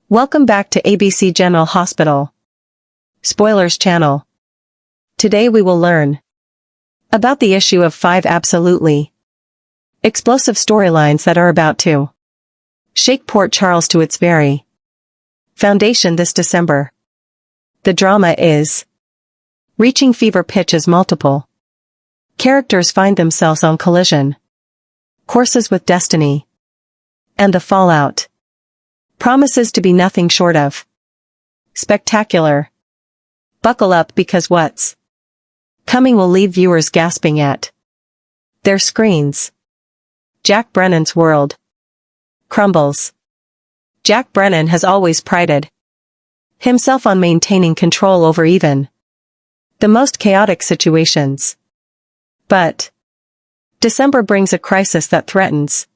Welcome back to ABC General Hospital. Spoilers channel. Today we will learn about the issue of 5 absolutely explosive storylines that are about to shake Port Charles to its very foundation this December. The drama is reaching fever pitch as multiple characters find themselves on collision courses with destiny, and the fallout promises to be nothing short of spectacular. Buckle up because what's coming will leave viewers gasping at their screens. Jack Brennan's world crumbles. Jack Brennan has always prided himself on maintaining control over even the most chaotic situations. But December brings a crisis that threatens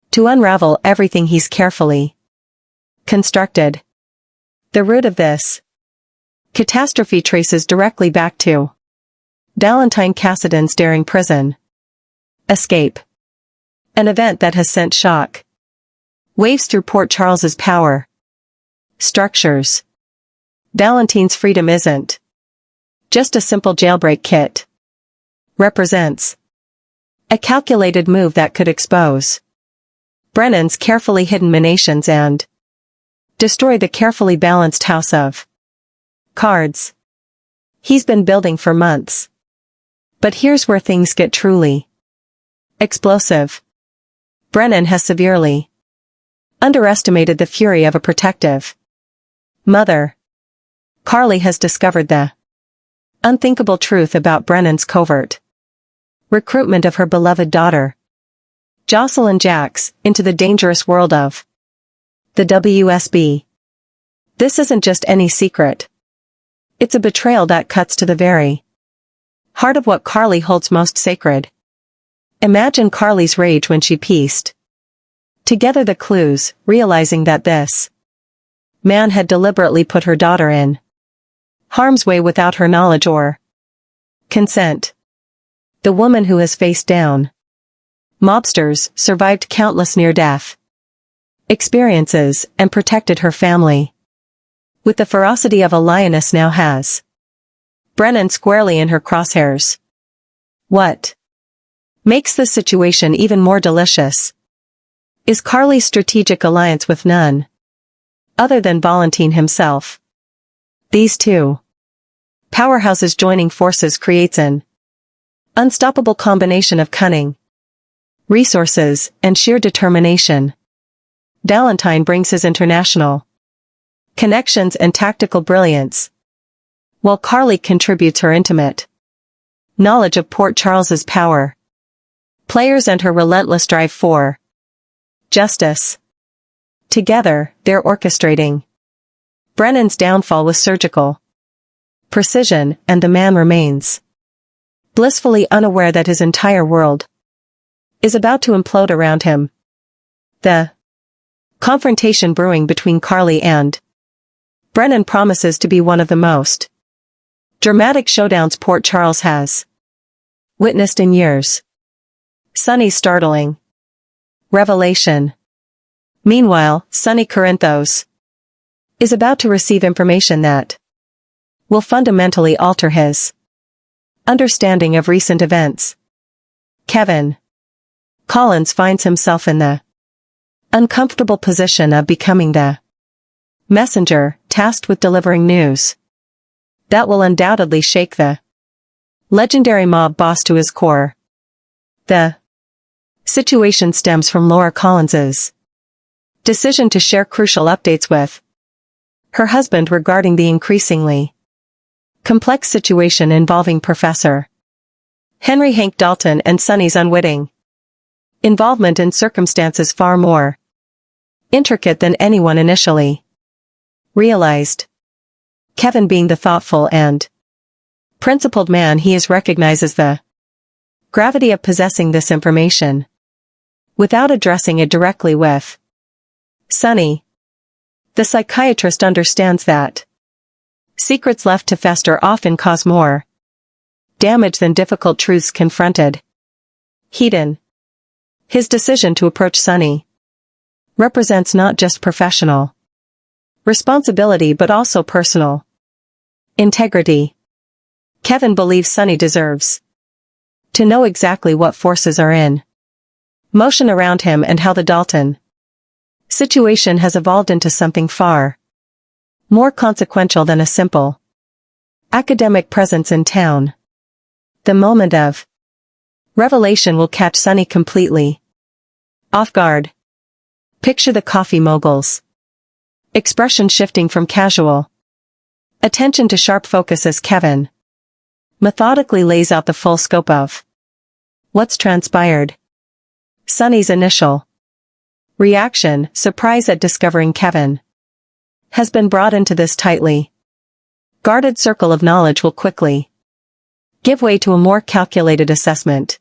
to unravel everything he's carefully constructed. The root of this catastrophe traces directly back to Valentine Cassidy's daring prison escape, an event that has sent shock waves through Port Charles's power structures. Valentine's freedom isn't just a simple jailbreak kit. Represents a calculated move that could expose Brennan's carefully hidden machinations and destroy the carefully balanced house of cards he's been building for months. But here's where things get truly explosive. Brennan has severely underestimated the fury of a protective mother. Carly has discovered the unthinkable truth about Brennan's covert recruitment of her beloved daughter, Jocelyn Jacks, into the dangerous world of the WSB. This isn't just any secret. It's a betrayal that cuts to the very heart of what Carly holds most sacred. Imagine Carly's rage when she pieced together the clues, realizing that this man had deliberately put her daughter in harm's way without her knowledge or consent. The woman who has faced down mobsters, survived countless near-death experiences, and protected her family with the ferocity of a lioness now has Brennan squarely in her crosshairs. What makes this situation even more delicious is Carly's strategic alliance with none other than Valentine himself. These two powerhouses joining forces creates an unstoppable combination of cunning, resources, and sheer determination. Valentine brings his international connections and tactical brilliance, while Carly contributes her intimate knowledge of Port Charles's power players and her relentless drive for justice. Together, they're orchestrating Brennan's downfall with surgical precision, and the man remains blissfully unaware that his entire world is about to implode around him. The confrontation brewing between Carly and Brennan promises to be one of the most dramatic showdowns Port Charles has witnessed in years. Sonny's startling revelation. Meanwhile, Sonny Corinthos is about to receive information that will fundamentally alter his understanding of recent events. Kevin Collins finds himself in the uncomfortable position of becoming the messenger tasked with delivering news that will undoubtedly shake the legendary mob boss to his core. The situation stems from Laura Collins's decision to share crucial updates with her husband regarding the increasingly complex situation involving Professor Henry Hank Dalton and Sonny's unwitting involvement in circumstances far more intricate than anyone initially realized. Kevin, being the thoughtful and principled man he is, recognizes the gravity of possessing this information without addressing it directly with Sonny. The psychiatrist understands that secrets left to fester often cause more damage than difficult truths confronted. Heaton. His decision to approach Sonny represents not just professional Responsibility but also personal. Integrity. Kevin believes Sunny deserves to know exactly what forces are in motion around him and how the Dalton situation has evolved into something far more consequential than a simple academic presence in town. The moment of revelation will catch Sunny completely off guard. Picture the coffee mogul's expression shifting from casual attention to sharp focus as Kevin methodically lays out the full scope of what's transpired. Sunny's initial reaction, surprise at discovering Kevin has been brought into this tightly guarded circle of knowledge, will quickly give way to a more calculated assessment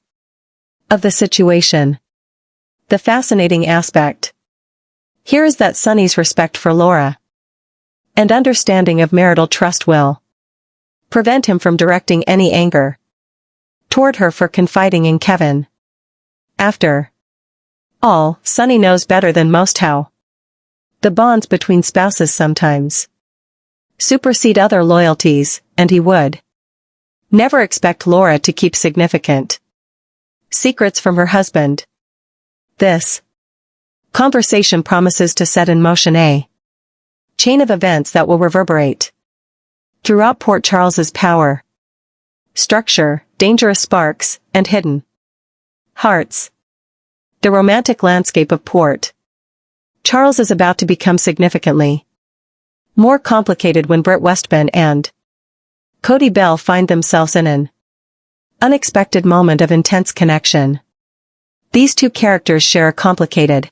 of the situation. The fascinating aspect here is that Sunny's respect for Laura and understanding of marital trust will prevent him from directing any anger toward her for confiding in Kevin. After all, Sunny knows better than most how the bonds between spouses sometimes supersede other loyalties, and he would never expect Laura to keep significant secrets from her husband. This conversation promises to set in motion a chain of events that will reverberate throughout Port Charles's power structure, dangerous sparks, and hidden hearts. The romantic landscape of Port Charles is about to become significantly more complicated when Britt Westben and Cody Bell find themselves in an unexpected moment of intense connection. These two characters share a complicated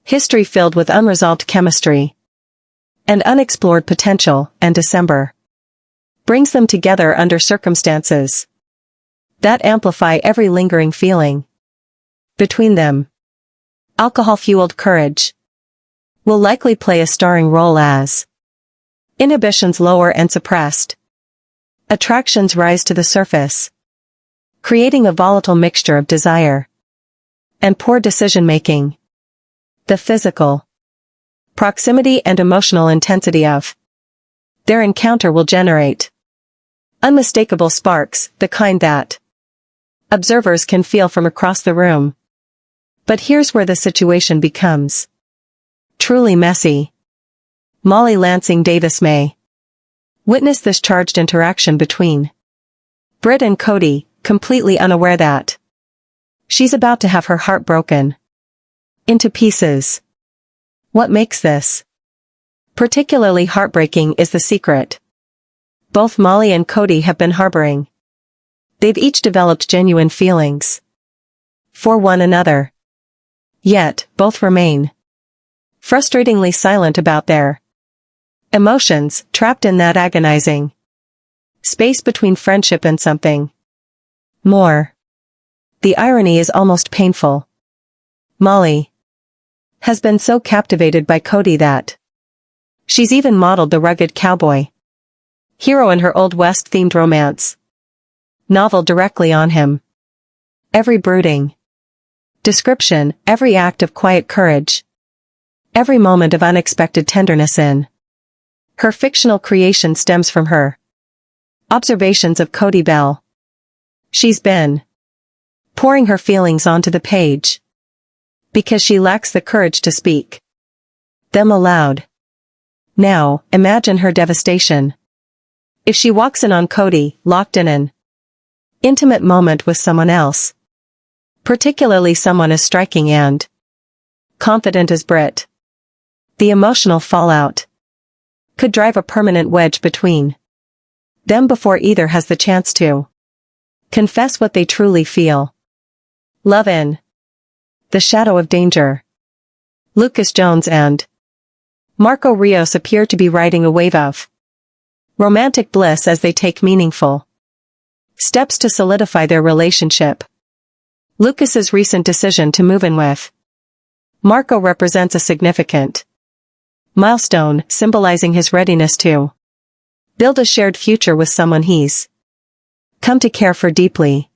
history filled with unresolved chemistry and unexplored potential, and December brings them together under circumstances that amplify every lingering feeling between them. Alcohol-fueled courage will likely play a starring role as inhibitions lower and suppressed attractions rise to the surface, creating a volatile mixture of desire and poor decision-making. The physical proximity and emotional intensity of their encounter will generate unmistakable sparks, the kind that observers can feel from across the room. But here's where the situation becomes truly messy. Molly Lansing Davis may witness this charged interaction between Britt and Cody, completely unaware that she's about to have her heart broken into pieces. What makes this particularly heartbreaking is the secret both Molly and Cody have been harboring. They've each developed genuine feelings for one another. Yet, both remain frustratingly silent about their emotions, trapped in that agonizing space between friendship and something more. The irony is almost painful. Molly has been so captivated by Cody that she's even modeled the rugged cowboy hero in her Old West-themed romance novel directly on him. Every brooding description, every act of quiet courage, every moment of unexpected tenderness in her fictional creation stems from her observations of Cody Bell. She's been pouring her feelings onto the page because she lacks the courage to speak them aloud. Now, imagine her devastation if she walks in on Cody, locked in an intimate moment with someone else, particularly someone as striking and confident as Britt. The emotional fallout could drive a permanent wedge between them before either has the chance to confess what they truly feel. Love in the shadow of danger. Lucas Jones and Marco Rios appear to be riding a wave of romantic bliss as they take meaningful steps to solidify their relationship. Lucas's recent decision to move in with Marco represents a significant milestone, symbolizing his readiness to build a shared future with someone he's come to care for deeply.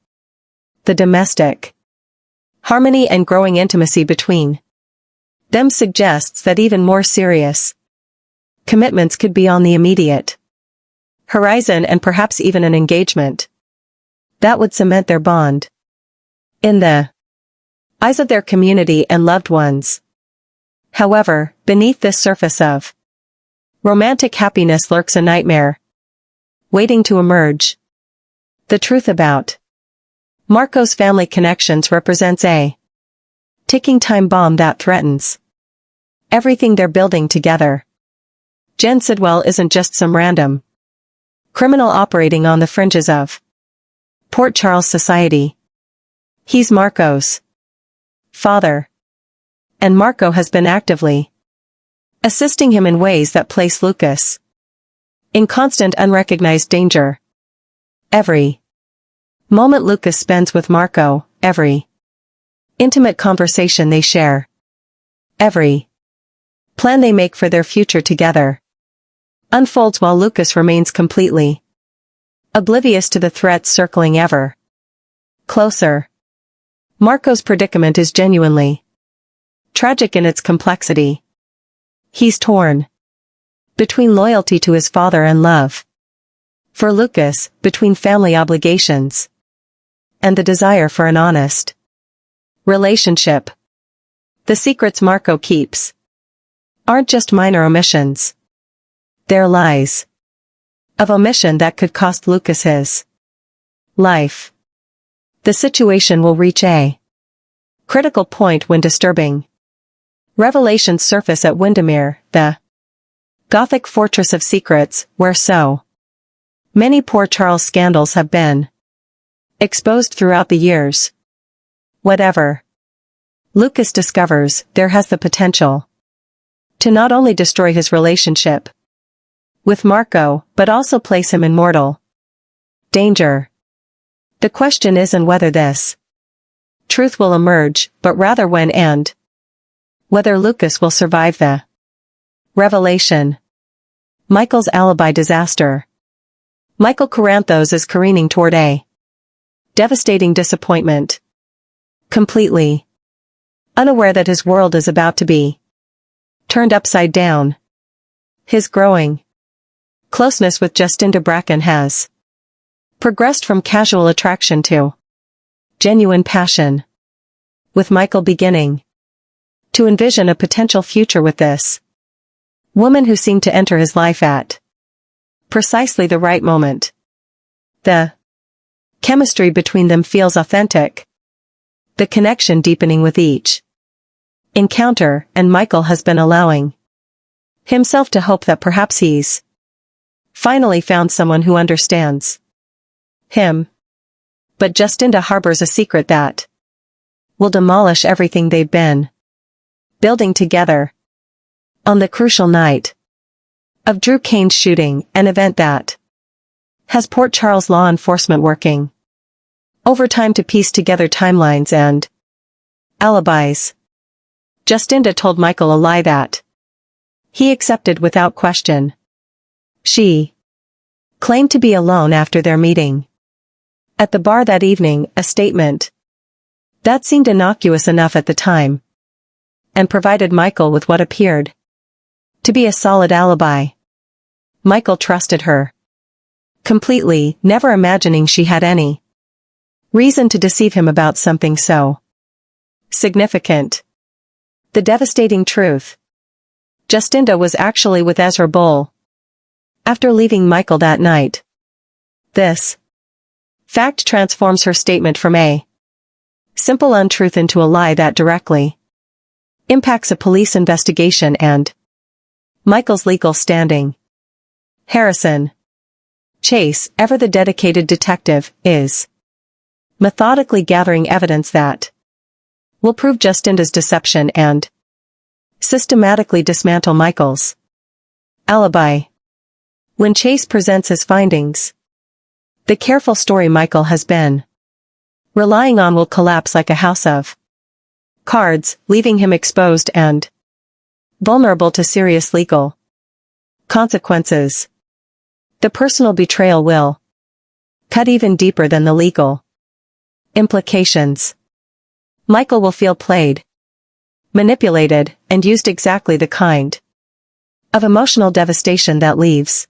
The domestic harmony and growing intimacy between them suggests that even more serious Commitments could be on the immediate horizon and perhaps even an engagement that would cement their bond in the eyes of their community and loved ones. However, beneath this surface of romantic happiness lurks a nightmare waiting to emerge. The truth about Marco's family connections represents a ticking time bomb that threatens everything they're building together. Jen Sidwell isn't just some random criminal operating on the fringes of Port Charles society. He's Marco's father. And Marco has been actively assisting him in ways that place Lucas in constant unrecognized danger. Every moment Lucas spends with Marco, every intimate conversation they share, every plan they make for their future together, unfolds while Lucas remains completely oblivious to the threats circling ever closer. Marco's predicament is genuinely tragic in its complexity. He's torn between loyalty to his father and love for Lucas, between family obligations and the desire for an honest relationship. The secrets Marco keeps aren't just minor omissions. They're lies of omission that could cost Lucas his life. The situation will reach a critical point when disturbing revelations surface at Windermere, the Gothic fortress of secrets, where so many Port Charles scandals have been exposed throughout the years. Whatever Lucas discovers, there has the potential to not only destroy his relationship with Marco, but also place him in mortal danger. The question isn't whether this truth will emerge, but rather when and whether Lucas will survive the revelation. Michael's alibi disaster. Michael Caranthos is careening toward a devastating disappointment. Completely unaware that his world is about to be turned upside down. His growing closeness with Justinda Bracken has progressed from casual attraction to genuine passion, with Michael beginning to envision a potential future with this woman who seemed to enter his life at precisely the right moment. The chemistry between them feels authentic, the connection deepening with each encounter, and Michael has been allowing himself to hope that perhaps he's finally found someone who understands him. But Justinda harbors a secret that will demolish everything they've been building together. On the crucial night of Drew Kane's shooting, an event that has Port Charles law enforcement working overtime to piece together timelines and alibis, Justinda told Michael a lie that he accepted without question. She claimed to be alone after their meeting at the bar that evening, a statement that seemed innocuous enough at the time, and provided Michael with what appeared to be a solid alibi. Michael trusted her completely, never imagining she had any reason to deceive him about something so significant. The devastating truth: Justinda was actually with Ezra Bull after leaving Michael that night. This fact transforms her statement from a simple untruth into a lie that directly impacts a police investigation and Michael's legal standing. Harrison Chase, ever the dedicated detective, is methodically gathering evidence that will prove Justinda's deception and systematically dismantle Michael's alibi. When Chase presents his findings, the careful story Michael has been relying on will collapse like a house of cards, leaving him exposed and vulnerable to serious legal consequences. The personal betrayal will cut even deeper than the legal implications. Michael will feel played, manipulated, and used exactly the kind Of emotional devastation that leaves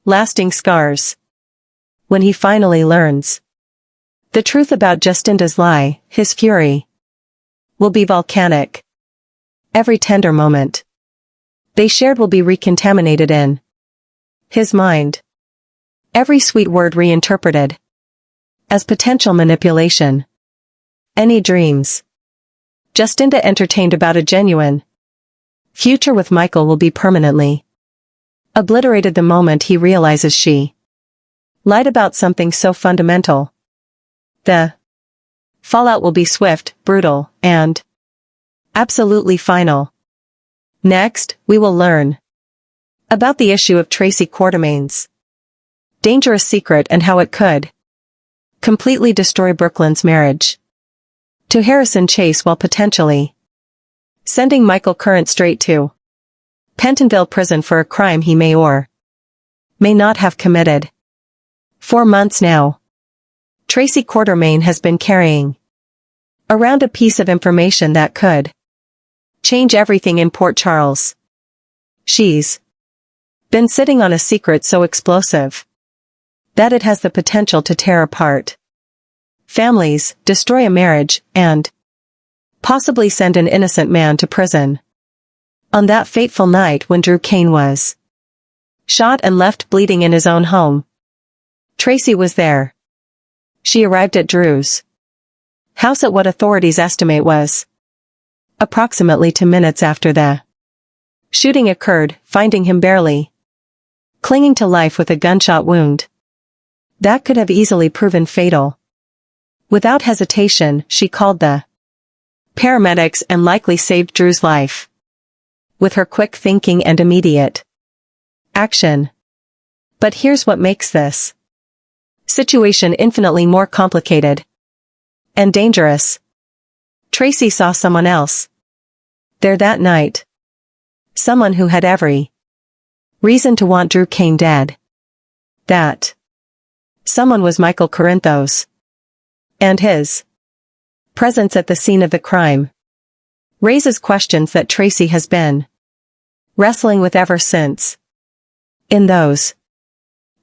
lasting scars. When he finally learns the truth about Jacinda's lie, his fury will be volcanic. Every tender moment they shared will be recontaminated in his mind. Every sweet word reinterpreted as potential manipulation. Any dreams Jacinda entertained about a genuine future with Michael will be permanently obliterated the moment he realizes she lied about something so fundamental. The fallout will be swift, brutal, and absolutely final. Next, we will learn about the issue of Tracy Quartermain's dangerous secret and how it could completely destroy Brooklyn's marriage to Harrison Chase while potentially sending Michael Current straight to Pentonville prison for a crime he may or may not have committed. For months now, Tracy Quartermain has been carrying around a piece of information that could change everything in Port Charles. She's been sitting on a secret so explosive that it has the potential to tear apart families, destroy a marriage, and possibly send an innocent man to prison. On that fateful night when Drew Kane was shot and left bleeding in his own home, Tracy was there. She arrived at Drew's house at what authorities estimate was approximately 2 minutes after the shooting occurred, finding him barely clinging to life with a gunshot wound that could have easily proven fatal. Without hesitation, she called the paramedics and likely saved Drew's life with her quick thinking and immediate action. But here's what makes this situation infinitely more complicated and dangerous. Tracy saw someone else there that night. Someone who had every reason to want Drew Kane dead. That someone was Michael Corinthos. And his presence at the scene of the crime raises questions that Tracy has been wrestling with ever since. In those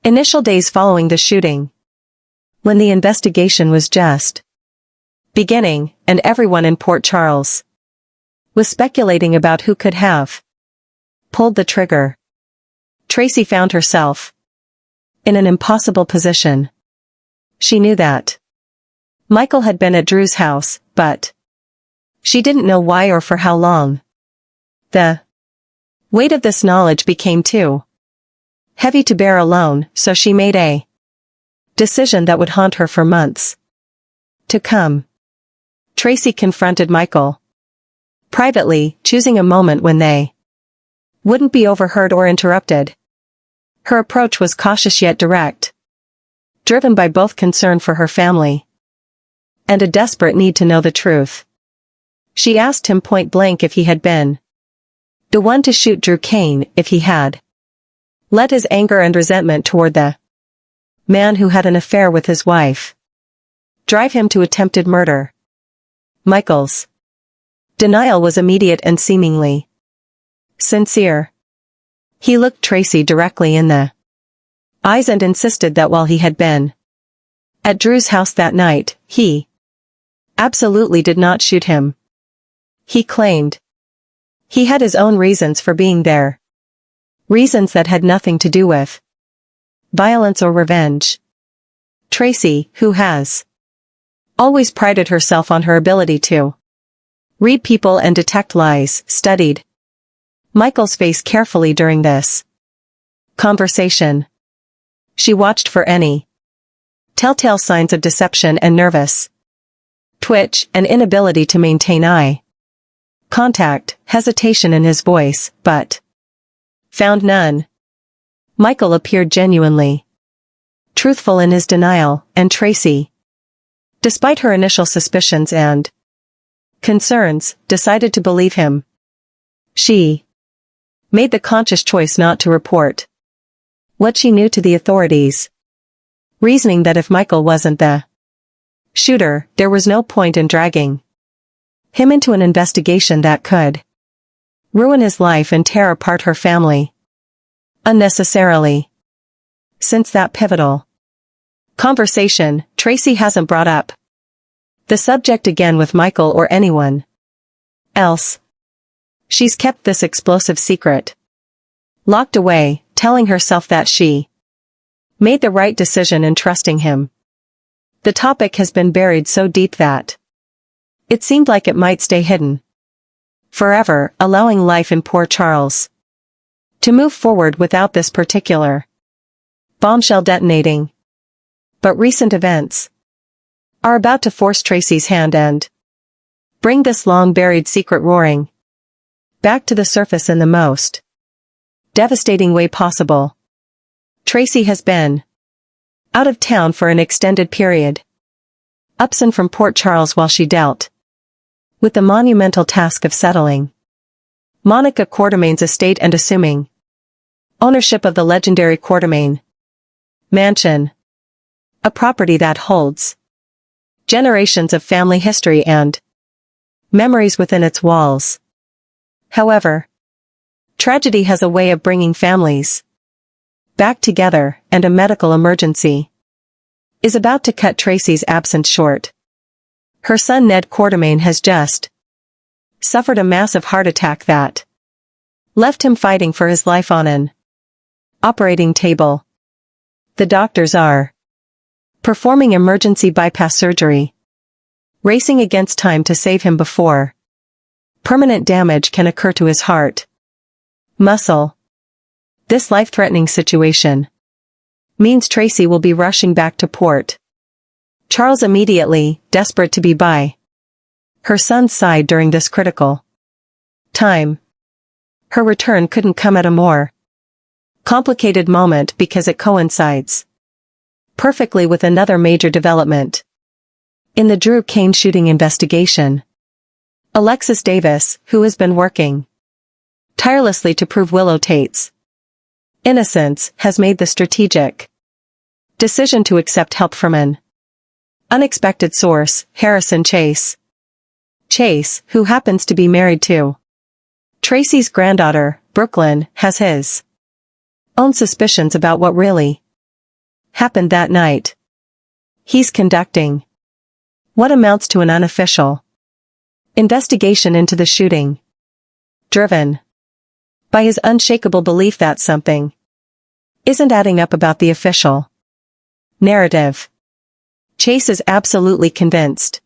initial days following the shooting, when the investigation was just beginning and everyone in Port Charles was speculating about who could have pulled the trigger, Tracy found herself in an impossible position. She knew that Michael had been at Drew's house, but she didn't know why or for how long. The weight of this knowledge became too heavy to bear alone, so she made a decision that would haunt her for months to come. Tracy confronted Michael privately, choosing a moment when they wouldn't be overheard or interrupted. Her approach was cautious yet direct, driven by both concern for her family and a desperate need to know the truth. She asked him point blank if he had been the one to shoot Drew Kane, if he had let his anger and resentment toward the man who had an affair with his wife drive him to attempted murder. Michael's denial was immediate and seemingly sincere. He looked Tracy directly in the eyes and insisted that while he had been at Drew's house that night, he absolutely did not shoot him. He claimed he had his own reasons for being there. Reasons that had nothing to do with violence or revenge. Tracy, who has always prided herself on her ability to read people and detect lies, studied Michael's face carefully during this conversation. She watched for any telltale signs of deception and nervous twitch, an inability to maintain eye contact, hesitation in his voice, but found none. Michael appeared genuinely truthful in his denial, and Tracy, despite her initial suspicions and concerns, decided to believe him. She made the conscious choice not to report what she knew to the authorities, reasoning that if Michael wasn't the shooter, there was no point in dragging him into an investigation that could ruin his life and tear apart her family. Unnecessarily. Since that pivotal conversation, Tracy hasn't brought up the subject again with Michael or anyone else. She's kept this explosive secret locked away, telling herself that she made the right decision in trusting him. The topic has been buried so deep that it seemed like it might stay hidden forever, allowing life in poor Charles to move forward without this particular bombshell detonating. But recent events are about to force Tracy's hand and bring this long-buried secret roaring back to the surface in the most devastating way possible. Tracy has been out of town for an extended period, absent from Port Charles while she dealt with the monumental task of settling Monica Quartermain's estate and assuming ownership of the legendary Quartermain mansion, a property that holds generations of family history and memories within its walls. However, tragedy has a way of bringing families back together, and a medical emergency is about to cut Tracy's absence short. Her son Ned Quartermain has just suffered a massive heart attack that left him fighting for his life on an operating table. The doctors are performing emergency bypass surgery, racing against time to save him before permanent damage can occur to his heart muscle. This life-threatening situation means Tracy will be rushing back to Port Charles immediately, desperate to be by her son's side during this critical time. Her return couldn't come at a more complicated moment because it coincides perfectly with another major development in the Drew Kane shooting investigation. Alexis Davis, who has been working tirelessly to prove Willow Tate's innocence, has made the strategic decision to accept help from an unexpected source, Harrison Chase. Chase, who happens to be married to Tracy's granddaughter, Brooklyn, has his own suspicions about what really happened that night. He's conducting what amounts to an unofficial investigation into the shooting, driven by his unshakable belief that something isn't adding up about the official narrative. Chase is absolutely convinced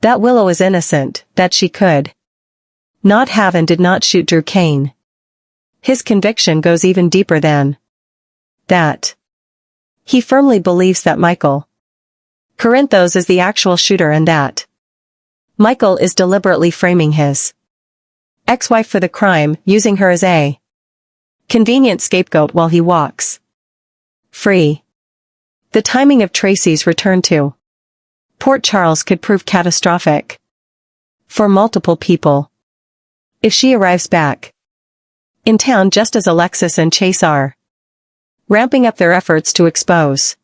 that Willow is innocent, that she could not have and did not shoot Drew Kane. His conviction goes even deeper than that. He firmly believes that Michael Corinthos is the actual shooter and that Michael is deliberately framing his ex-wife for the crime, using her as a convenient scapegoat while he walks free. The timing of Tracy's return to Port Charles could prove catastrophic for multiple people. If she arrives back in town just as Alexis and Chase are ramping up their efforts to expose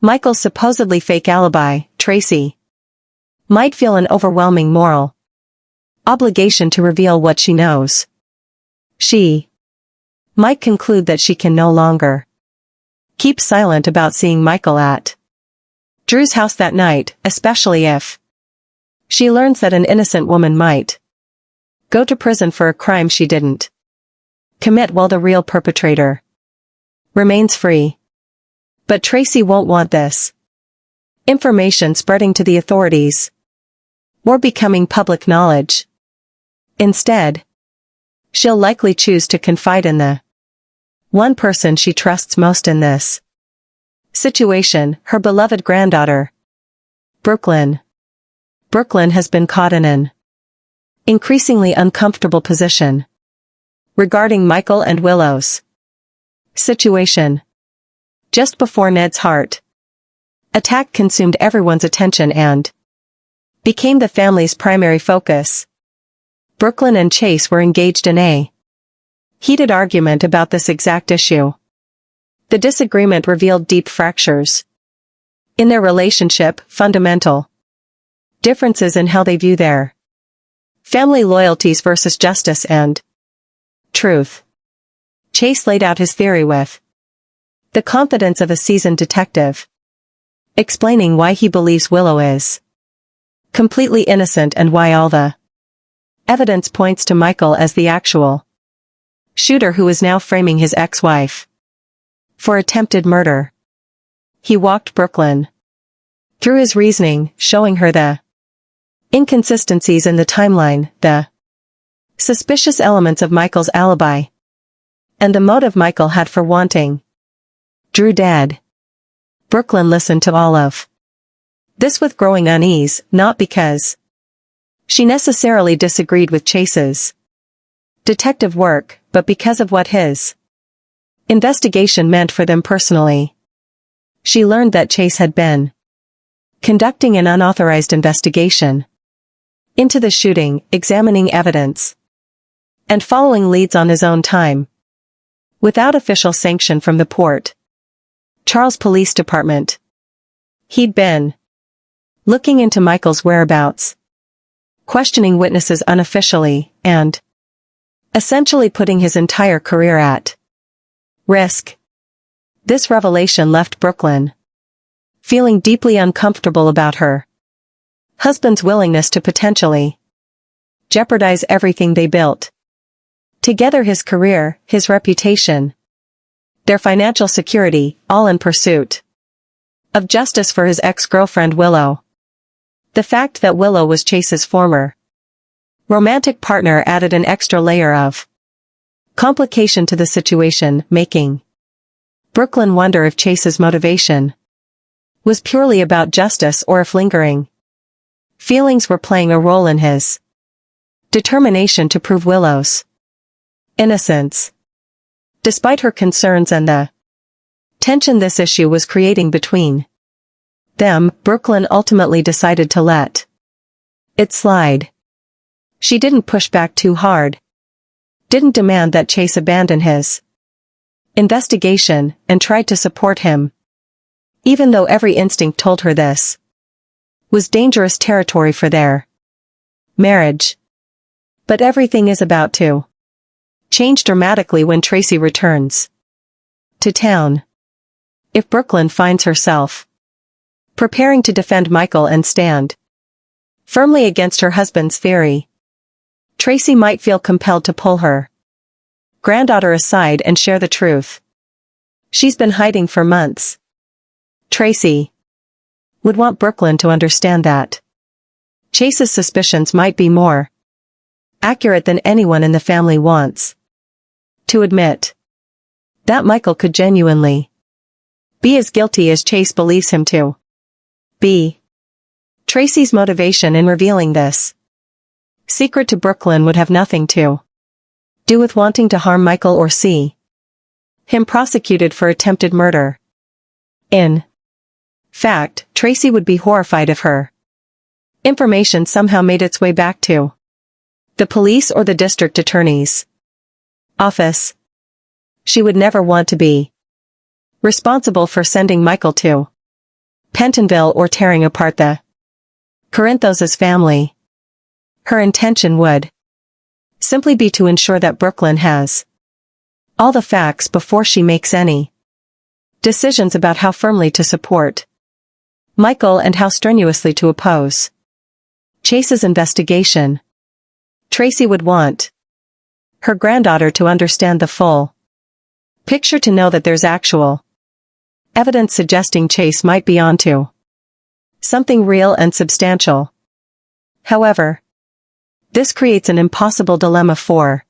Michael's supposedly fake alibi, Tracy might feel an overwhelming moral obligation to reveal what she knows. She might conclude that she can no longer keep silent about seeing Michael at Drew's house that night, especially if she learns that an innocent woman might go to prison for a crime she didn't commit while the real perpetrator remains free. But Tracy won't want this information spreading to the authorities or becoming public knowledge. Instead, she'll likely choose to confide in the one person she trusts most in this situation, her beloved granddaughter, Brooklyn. Brooklyn has been caught in an increasingly uncomfortable position regarding Michael and Willow's situation. Just before Ned's heart attack consumed everyone's attention and became the family's primary focus, Brooklyn and Chase were engaged in a heated argument about this exact issue. The disagreement revealed deep fractures in their relationship, fundamental differences in how they view their Family loyalties versus justice and truth. Chase laid out his theory with the confidence of a seasoned detective, explaining why he believes Willow is completely innocent and why all the evidence points to Michael as the actual shooter who is now framing his ex-wife for attempted murder. He walked Brooklyn through his reasoning, showing her the inconsistencies in the timeline, the suspicious elements of Michael's alibi, and the motive Michael had for wanting Drew dead. Brooklyn listened to all of this with growing unease, not because she necessarily disagreed with Chase's detective work, but because of what his investigation meant for them personally. She learned that Chase had been conducting an unauthorized investigation into the shooting, examining evidence, and following leads on his own time, without official sanction from the Port Charles Police Department. He'd been looking into Michael's whereabouts, questioning witnesses unofficially, and essentially putting his entire career at risk. This revelation left Brooklyn feeling deeply uncomfortable about her husband's willingness to potentially jeopardize everything they built together: his career, his reputation, their financial security, all in pursuit of justice for his ex-girlfriend Willow. The fact that Willow was Chase's former romantic partner added an extra layer of complication to the situation, making Brooklyn wonder if Chase's motivation was purely about justice or if lingering feelings were playing a role in his determination to prove Willow's innocence. Despite her concerns and the tension this issue was creating between them, Brooklyn ultimately decided to let it slide. She didn't push back too hard, didn't demand that Chase abandon his investigation, and tried to support him, even though every instinct told her this was dangerous territory for their marriage. But everything is about to change dramatically when Tracy returns to town. If Brooklyn finds herself preparing to defend Michael and stand firmly against her husband's theory, Tracy might feel compelled to pull her granddaughter aside and share the truth she's been hiding for months. Tracy would want Brooklyn to understand that Chase's suspicions might be more accurate than anyone in the family wants to admit. That Michael could genuinely be as guilty as Chase believes him to be. Tracy's motivation in revealing this secret to Brooklyn would have nothing to do with wanting to harm Michael or see him prosecuted for attempted murder. In fact, Tracy would be horrified if her information somehow made its way back to the police or the district attorney's office. She would never want to be responsible for sending Michael to Pentonville or tearing apart the Corinthos' family. Her intention would simply be to ensure that Brooklyn has all the facts before she makes any decisions about how firmly to support Michael and how strenuously to oppose Chase's investigation. Tracy would want her granddaughter to understand the full picture, to know that there's actual evidence suggesting Chase might be onto something real and substantial. However, this creates an impossible dilemma for